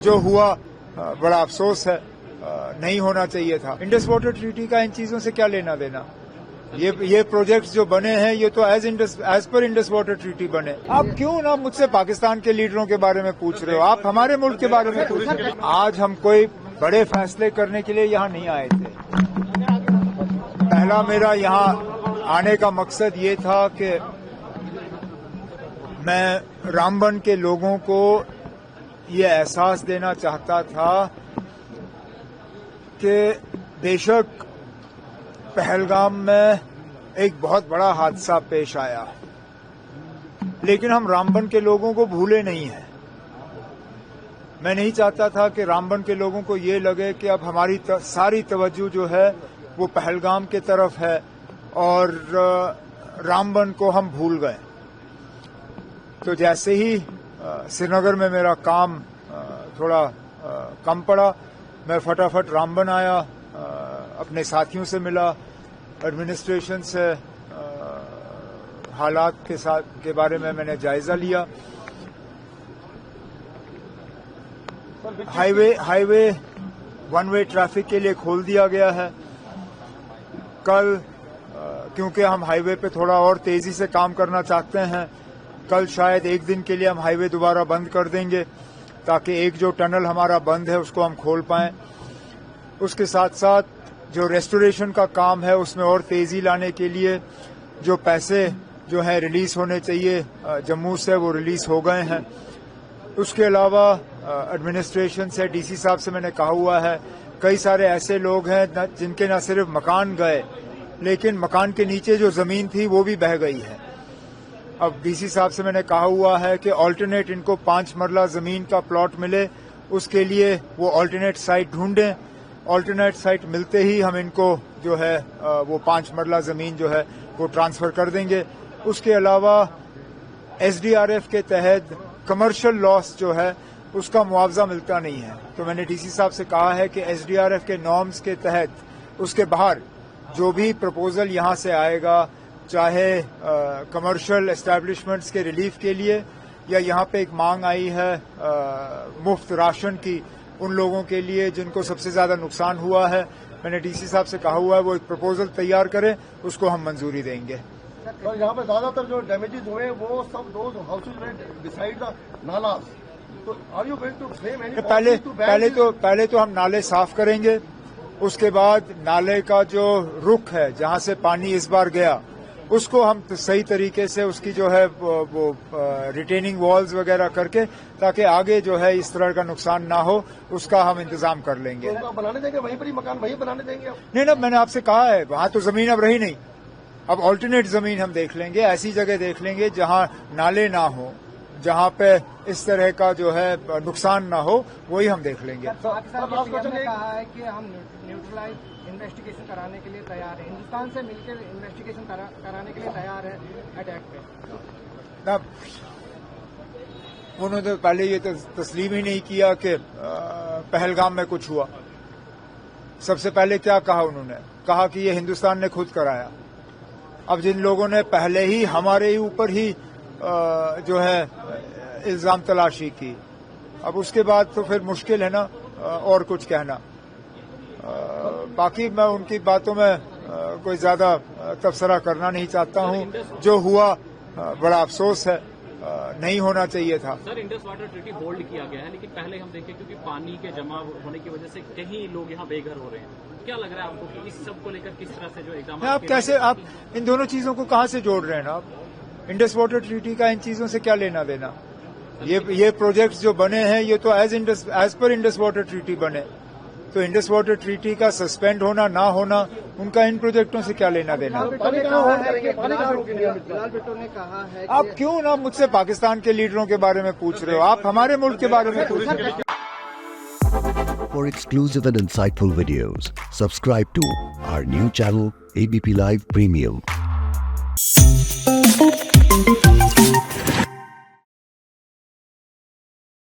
जो हुआ बड़ा अफसोस है, नहीं होना चाहिए था। इंडस वाटर ट्रीटी का इन चीजों से क्या लेना देना। ये प्रोजेक्ट्स जो बने हैं ये तो as per Indus water treaty बने। आप क्यों ना मुझसे पाकिस्तान के लीडरों के बारे में पूछ रहे हो, आप हमारे मुल्क के बारे में पूछ रहे हो। आज हम कोई बड़े फैसले करने के लिए यहाँ नहीं आए थे। पहला मेरा यहाँ आने का मकसद ये था कि मैं रामबन के लोगों को ये एहसास देना चाहता था कि बेशक पहलगाम में एक बहुत बड़ा हादसा पेश आया, लेकिन हम रामबन के लोगों को भूले नहीं हैं। मैं नहीं चाहता था कि रामबन के लोगों को ये लगे कि अब हमारी सारी तवज्जो जो है वो पहलगाम के तरफ है और रामबन को हम भूल गए। तो जैसे ही श्रीनगर में मेरा काम थोड़ा कम पड़ा, मैं फटाफट रामबन आया, अपने साथियों से मिला, एडमिनिस्ट्रेशन से हालात के बारे में मैंने जायजा लिया। हाईवे वन वे ट्रैफिक के लिए खोल दिया गया है। कल क्योंकि हम हाईवे पे थोड़ा और तेजी से काम करना चाहते हैं, कल शायद एक दिन के लिए हम हाईवे दोबारा बंद कर देंगे ताकि एक जो टनल हमारा बंद है उसको हम खोल पाएं। उसके साथ साथ जो रेस्टोरेशन का काम है उसमें और तेजी लाने के लिए जो पैसे जो है रिलीज होने चाहिए जम्मू से वो रिलीज हो गए हैं। उसके अलावा एडमिनिस्ट्रेशन से डीसी साहब से मैंने कहा हुआ है, कई सारे ऐसे लोग हैं जिनके न सिर्फ मकान गए लेकिन मकान के नीचे जो जमीन थी वो भी बह गई है। अब डीसी साहब से मैंने कहा हुआ है कि ऑल्टरनेट इनको 5 मरला जमीन का प्लॉट मिले, उसके लिए वो ऑल्टरनेट साइट ढूंढें। ऑल्टरनेट साइट मिलते ही हम इनको जो है वो 5 मरला जमीन जो है वो ट्रांसफर कर देंगे। उसके अलावा एसडीआरएफ के तहत कमर्शियल लॉस जो है उसका मुआवजा मिलता नहीं है, तो मैंने डीसी साहब से कहा है कि एसडीआरएफ के नॉर्म्स के तहत उसके बाहर जो भी प्रपोजल यहां से आएगा, चाहे कमर्शियल एस्टैब्लिशमेंट्स के रिलीफ के लिए या यहाँ पे एक मांग आई है मुफ्त राशन की उन लोगों के लिए जिनको सबसे ज्यादा नुकसान हुआ है, मैंने डीसी साहब से कहा हुआ है वो एक प्रपोजल तैयार करें, उसको हम मंजूरी देंगे। तो यहाँ पे ज्यादातर जो डैमेजेस हुए वो सब दो हाउसेज में डिसाइड द नालास, तो are you going to frame any? पहले तो हम नाले साफ करेंगे, उसके बाद नाले का जो रुख है जहाँ से पानी इस बार गया उसको हम सही तरीके से उसकी जो है वो रिटेनिंग वॉल्स वगैरह करके ताकि आगे जो है इस तरह का नुकसान ना हो उसका हम इंतजाम कर लेंगे। तो बनाने देंगे वहीं पर ही मकान वहीं बनाने देंगे आप? नहीं ना, मैंने आपसे कहा है वहां तो जमीन अब रही नहीं, अब ऑल्टरनेट जमीन हम देख लेंगे, ऐसी जगह देख लेंगे जहां नाले ना हो, जहां पे इस तरह का जो है नुकसान ना हो, वही हम देख लेंगे। पाकिस्तान ने कहा है कि हम न्यूट्रलाइज इन्वेस्टिगेशन कराने के लिए तैयार है, हिंदुस्तान से मिलकर इन्वेस्टिगेशन कराने के लिए तैयार है अटैक पे। उन्होंने तो पहले ये तस्लीम ही नहीं किया कि पहलगाम में कुछ हुआ। सबसे पहले क्या कहा उन्होंने, कहा कि ये हिंदुस्तान ने खुद कराया। अब जिन लोगों ने पहले ही हमारे ऊपर ही जो है इल्जाम तलाशी की, अब उसके बाद तो फिर मुश्किल है ना और कुछ कहना। बाकी मैं उनकी बातों में कोई ज्यादा तबसरा करना नहीं चाहता हूं। जो हुआ बड़ा अफसोस है, नहीं होना चाहिए था। Sir, Indus water treaty hold किया गया है, लेकिन पहले हम देखें क्योंकि पानी के जमा होने की वजह से कहीं लोग यहाँ बेघर हो रहे हैं। क्या लग रहा है आपको कि इस सब को लेकर किस तरह से जो एग्जाम आप इन दोनों चीजों को कहां से जोड़ रहे हैं ना आप? इंडस वाटर ट्रीटी का इन चीजों से क्या लेना देना। ये प्रोजेक्ट्स जो बने हैं ये तो as per Indus water treaty बने, तो इंडस वाटर ट्रीटी का सस्पेंड होना ना होना उनका इन प्रोजेक्टों से क्या लेना देना। आप क्यों ना मुझसे पाकिस्तान के लीडरों के बारे में पूछ रहे हो, आप हमारे मुल्क के बारे में पूछ रहे हो। For exclusive and insightful videos, subscribe to our new channel ABP Live Premium.